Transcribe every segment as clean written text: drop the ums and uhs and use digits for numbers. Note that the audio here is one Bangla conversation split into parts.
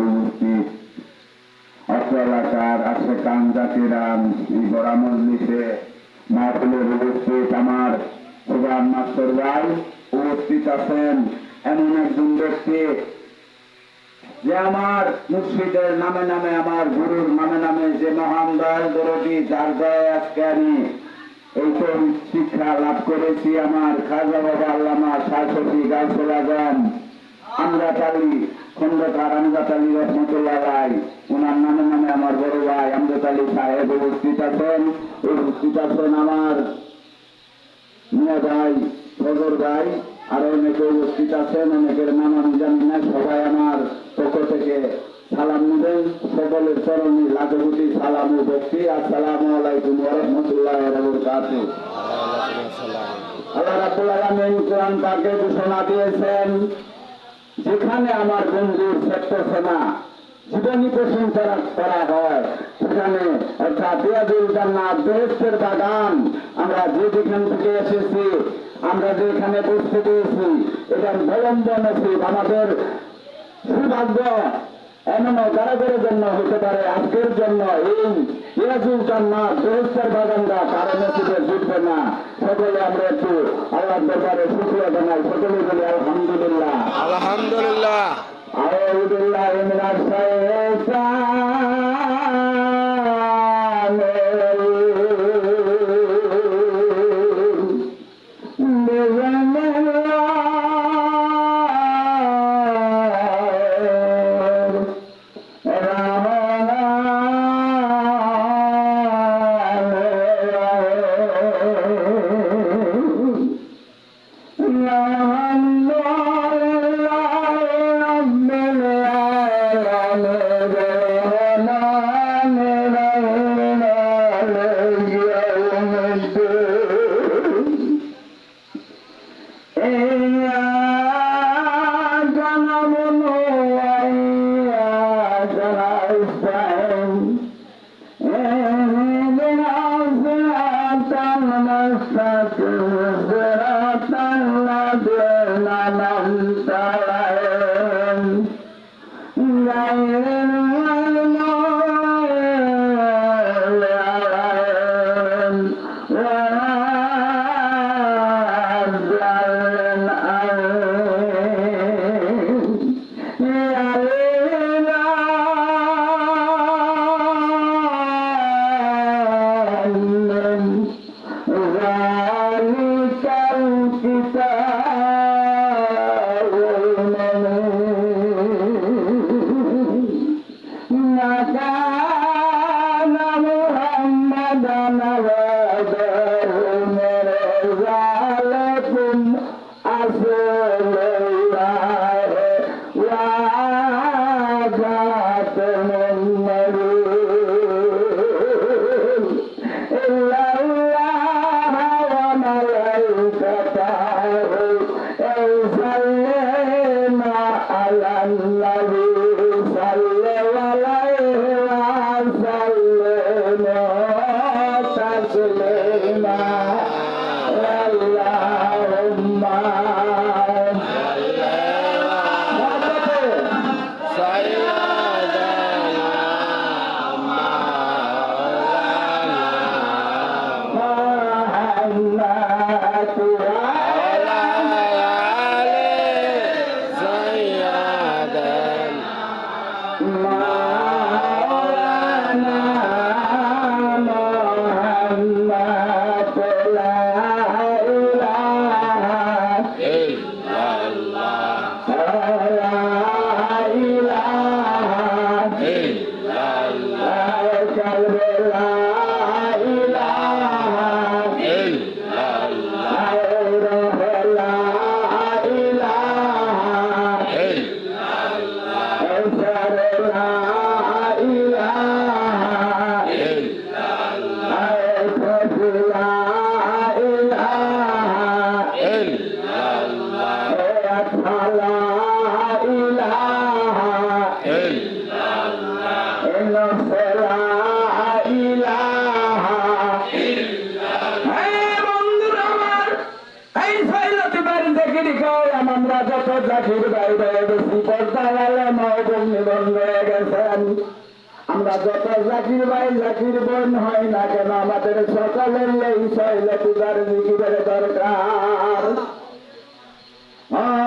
উপস্থিত অত্র এলাকার আশেকান জাতিরাম এই বড় মজলিসে মাহফিলের উপস্থিত আমার সুবান মাস্টার ভাই উপস্থিত আছেন এমন একজন ব্যক্তি যে আমার মুর্শিদের নামে নামে আমার গুরুর নামে নামে যে মহান দয়াল দরদি যার দয়ায় আজকে আমি এই তো শিক্ষা লাভ করেছি আমার খাজা বাবা আল্লামা শাহসফি গাউসুল আজম আমজাদ আলী খন্দকার আমজাদ আলী রহমতুল্লাহ রায় ওনার নামে নামে আমার বড় ভাই আমজাদ আলী সাহেব উপস্থিত আছেন আমার মিয়া ভাই ফজর ভাই আরো অনেকে উপস্থিত আছেন অনেকের নাম আমি জানি না সবাই আমার পক্ষ থেকে সালাম নেবেন সকলের চরণে লাখো কোটি সালাম ও ভক্তি আসসালামু আলাইকুম ওয়া রাহমাতুল্লাহি ওয়া বারাকাতুহু। আল্লাহ রাব্বুল আলামিন কোরআন পাকে ঘোষণা দিয়েছেন যেখানে আমার বন্ধুর সেনা জীবনী পোষণ করা হয় সেখানে অর্থাৎ রিয়াজুল জান্নাত বেহেশতের বাগান আমরা যেখান থেকে এসেছি আমরা যেখানে বসতে পেরেছি এটার বিলম্ব নসিব আমাদের সৌভাগ্য এমন কারাগারের জন্য হতে পারে আজকের জন্য এই রিয়াজুল জান্নাত বেহেশতের বাগানটা কারো নসিবে জুটবে না। সকলে আমরা একটু আল্লাহর দরবারে শুকরিয়া জানাই সকলে বলি আলহামদুলিল্লাহ আলহামদুলিল্লাহ। أعوذ بالله من الشيطان La নিবন্ধ হয়ে গেছেন। আমরা যত জাকির ভাই জাকির বোন হয় না কেন, আমাদের সকলের এই শৈলে পূজার জিকিরের দরকার।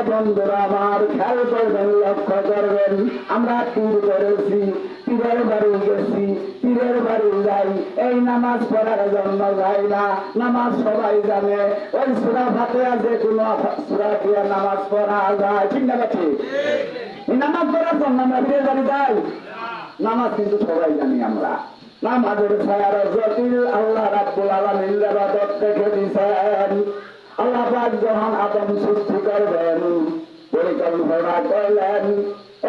বন্ধুরা আমার, খেয়াল করবেন, লক্ষ্য করবেন, আমরা তীর করেছি, পীরের বাড়ি গেছি, পীরের বাড়ি যাই, এই নামাজ পড়ার জন্য যাই না। নামাজ সবাই জানে, ওই সূরা ফাতিহা যে কোনো সূরা দিয়ে নামাজ পড়া যায়, ঠিক না? ঠিক, এই নামাজ পড়ার জন্য আমরা পীরের বাড়ি যাই। নামাজ কিন্তু সবাই জানি আমরা। নামাজের ছায়ার জটিল আল্লাহ রাব্বুল আলামিন ইবাদত রেখে দিয়েছেন। আল্লাহ পাক যখন আদম সৃষ্টি করবেন, পরিকল্পনা করলেন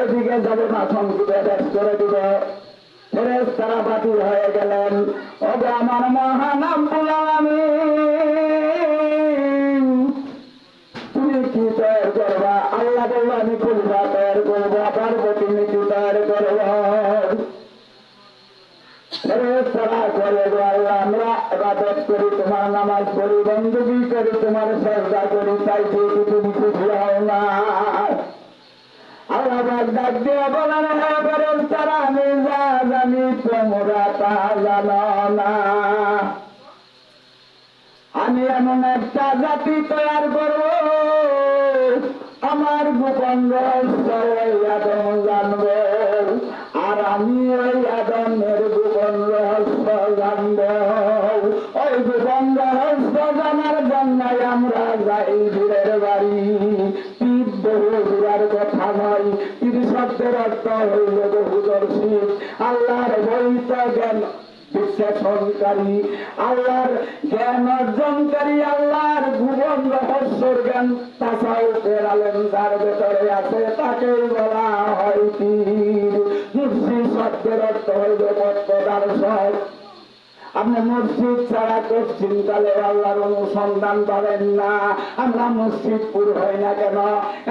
এদিকে যাবে না, সংকীর্ণ শেষ করে দিব। ফেরেশতারা বাতিল হয়ে গেলেন। ওগো আমার মহান রব্বুল আলামিন, তুমি কি তৈরি করবা? আল্লাহ বলল আমি কুলবা তৈরি করবো, পার্বতী নীতি তৈরি করবো। ফেরেশতারা করে গো আল্লাহ, আমরা ইবাদত করি, তোমার নামাজ পড়ি, বندگی করি, তোমার সিজদা করি, চাইতে কি তুমি খুশি হও না? আল্লাহ পাক ডাক দিয়ে বলেন, হে ফেরেশতারা, আমি যা জানি তোমরা তা জানো না। আমি এমন একটা জাতি তৈরি করব, আমার গোপন রহস্য ওই আদম জানব, আর আমি ওই আদমের গোপন রহস্য জানব। ওই গোপন রহস্য জানার জন্য আমরা যাই পীরের বাড়ি। পীর বহু দূরের কথা নয়, পীর শব্দের অর্থ হইল বহুদর্শী, আল্লাহর বৈত জ্ঞান বিশ্লেষণকারী, আল্লাহর জ্ঞান অর্জনকারী, আল্লাহর ভুবন রহস্যর জ্ঞান তাসাউফের আলেম যার ভেতরে আছে তাকেই বলা হয় পীর। মুর্শিদ শব্দের অর্থ হইল তত্ত্বদর্শক। আপনি মসজিদ ছাড়া পশ্চিম কালে আল্লাহর অনুসন্ধান পাবেন না। আমরা মসজিদপুর হই না কেন,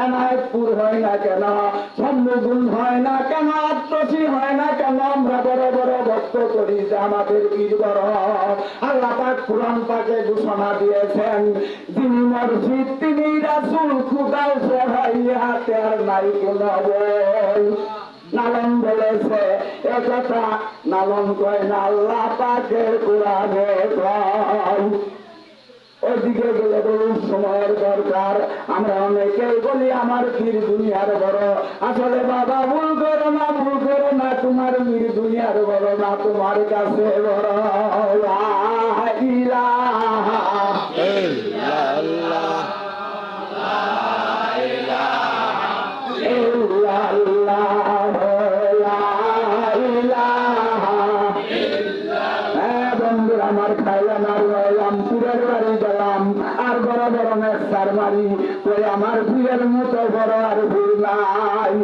এনায়েতপুর হই না কেন, সম্মুগুণ হয় না কেন, আত্মসী হয় না কেন, আমরা বড় বড় ভক্ত করি যে আমাদের পীর বড়। আল্লাহ পাক কুরআন পাকে ঘোষণা দিয়েছেন, যিনি মসজিদ তিনি রাসূল, খুদাও সহায় হাতে আর নাই কোন বল। নালন বলেছে একথা, নালন কয় না, আল্লাহ পাকের কোরআনে কয়। ওইদিকে গেলে বলুন সময়ের দরকার। আমরা অনেকেই বলি আমার পীর দুনিয়ার বড়, আসলে বাবা ভুল করো না, ভুল করো না, তোমার পীর দুনিয়ার বড় না, তোমার কাছে বড়। লা ইলাহা ইল্লাল্লাহ, লা ইলাহা ইল্লাল্লাহ, আমার খাইলাম আর রইলাম, পীরের বাড়ি গেলাম আর বড় বড় মেসার মারি, ওই আমার পীরের মতো বড় আর পীর নাই।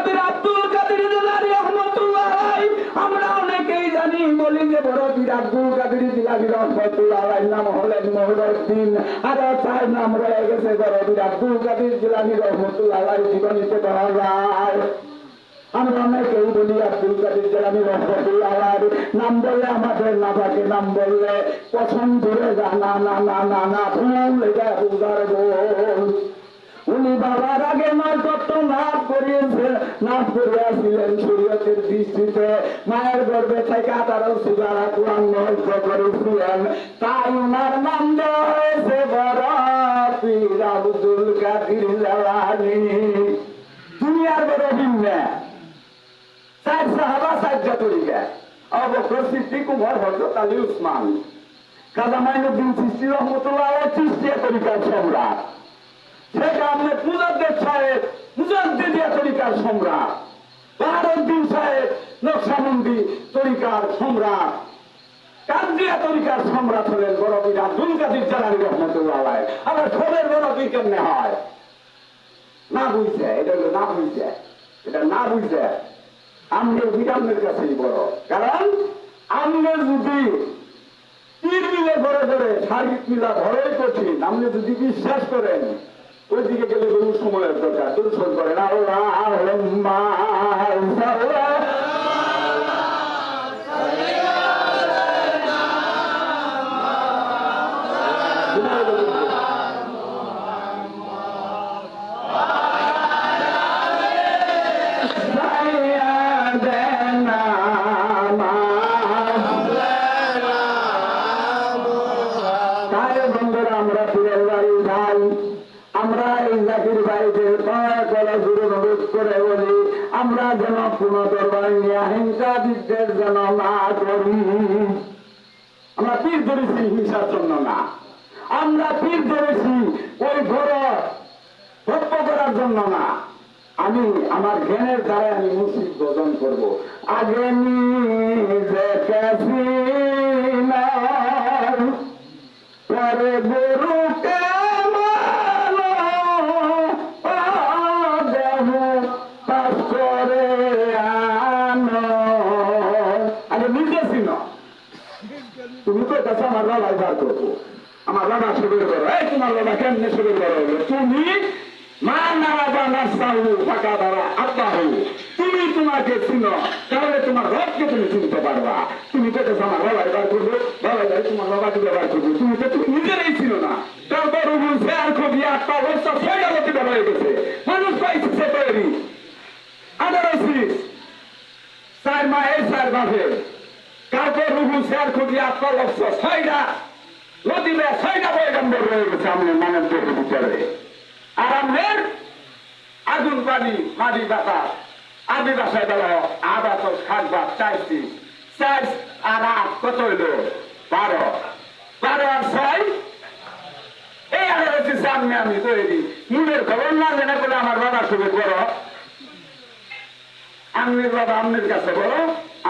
পীর আব্দুল কাদের জিলানী রহমাতুল্লাহ আলাইহি, আমরা অনেকেই জানি, বলি যে বড় পীর আব্দুল কাদের জিলানী রহমাতুল্লাহ আলাইহির নাম হলেন মহিউদ্দিন, আর তার নাম রয়ে গেছে বড় পীর আব্দুল কাদের জিলানী রহমাতুল্লাহ আলাইহি জীবনীতে পাওয়া যায়। আমরা অনেকেই বলি আব্দুল কাদের জিলানী রহমাতুল্লাহ আলাইহি, নাম বললে আমাদের না থাকে, নাম বললে পছন্দ করে যা, না না না না না, ভুল এটা বুঝার বল। উনি বাবার আগে মার কত নাপ করিয়েছে, নাপ করিয়াছিলেন শরীয়তের দৃষ্টিতে, মায়ের গর্ভে থেকে 18 সুজারা কোরআন মুখস্থ করেছিলেন, তাই ওনার নাম দেওয়া হয়েছে বড় পীর আব্দুল কাদের জিলানী। দুনিয়ার বড় ভিন্ন, 4 সাহাবা 4টা তরিকা, আবু বকর সিদ্দিক, উমর, হযরত আলী, উসমান। খাজা মাইনুদ্দিন চিশতি রহমাতুল্লাহ আলাইহি চিশতিয়া তরিকার সম্রাট, শেখ আহমেদ মুজাদ্দেদ সাহেব মুজাদ্দেদিয়া তরিকার সম্রাট, বাহারউদ্দিন সাহেব নকশবন্দি তরিকার সম্রাট, কাদরিয়া তরিকার সম্রাট হলেন বড় পীর আব্দুল কাদের জিলানী রহমাতুল্লাহ আলাইহি। আবার সবের বড় পীর কেমনে হয়? না বুঝছে, এটা হলো না বুঝছে, এটা না বুঝছে। আমনের বিরামের কাছেই বড়, কারণ আমনের যদি পীর মিলে ঘরে ঘরে শারীরিক মিলা ধরেই কঠিন, আপনি যদি বিশ্বাস করেন ওইদিকে গেলে বহু সময়ের দরকার। দুর্শোধ করেন আল্লাহুম্মা আমরা যেন কোন দরবার নিয়ে হিংসা বিদ্বেষ যেন না করি। আমরা পীর ধরেছি হিংসার জন্য না, আমরা পীর ধরেছি ওই ঘর ভক্ত করার জন্য না। আমি আমার জ্ঞানের দ্বারা আমি মুসিদ ভোজন করব। আগে নিজে পরে গুরুকে তুমি তো কাছে আমার বাবা বার করবো, আমার বাবা শুরু করো। এই তোমার বাবা কেমনে শুরু করো? তুমি মা নারা বা নাস্তাহু ফাঁকা দ্বারা আত্মা হু, তুমি তোমাকে চিনো, তাহলে তোমার রবকে তুমি চিনতে পারবা। তুমি তো কাছে আমার বাবা বার করবো, বাবা যাই তোমার বাবাকে ব্যবহার করবো, তুমি তো তুমি নিজেরাই চিনো না। তারপর বলছে আর খুবই আত্মা অবস্থা ছয়টাবতী ব্যবহার হয়ে গেছে, মানুষ পাইছে সে তৈরি 18 চার মায়ের 4 বাপের। তারপর রুহু শেয়ার খুবই আত্মার লক্ষ 6টা নদীতে 6টা পয়গম্বর রয়ে গেছে আমাদের মানব দেহের ভিতরে। আর আমাদের আগুন পানি মাটি বাতাস আদি বাসায় গেল আবাত খাটবাস 4 আর 8 কত হইল 12 আর 6 এই 18 সামনে আমি তৈরি মুখের খবর না জেনে বলে আমার বাবার সঙ্গে বড়, আমনের বাবা আমনের কাছে বড়,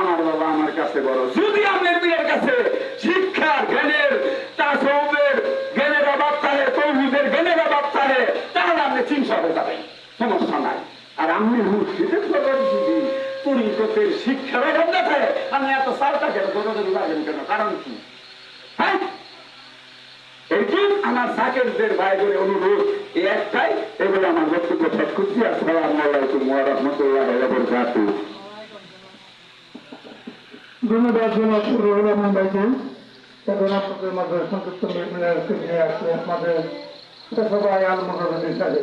আমার বাবা আমার কাছে বড়। যদি আমনের বিয়ের কাছে শিক্ষার জ্ঞানের তাসউফের জ্ঞানের অভাব থাকে, তৌহিদের জ্ঞানের অভাব থাকে, তাহলে আপনি 300 হয়ে যাবেন, সমস্যা নাই। আর আমনি মুর্শিদের খবর যদি তরিকতের শিক্ষার অভাব দেখে আপনি এত সালটা কেন দৌড়াদৌড়ি লাগেন কেন? কারণ কি? হ্যাঁ, এইটি আমার সাকেরদের ভাইদের অনুরোধ এই একটাই। এগুলো আমার বক্তব্য শেষ করছি। আসসালামু আলাইকুম ওয়া রাহমাতুল্লাহি ওয়া বারাকাতুহু। ধন্যবাদ রহমান ভাইকে। এখন আপনাদের মাঝে সংক্ষিপ্ত নিয়ে আসলে আপনাদের সবাই আলমোদন হিসাবে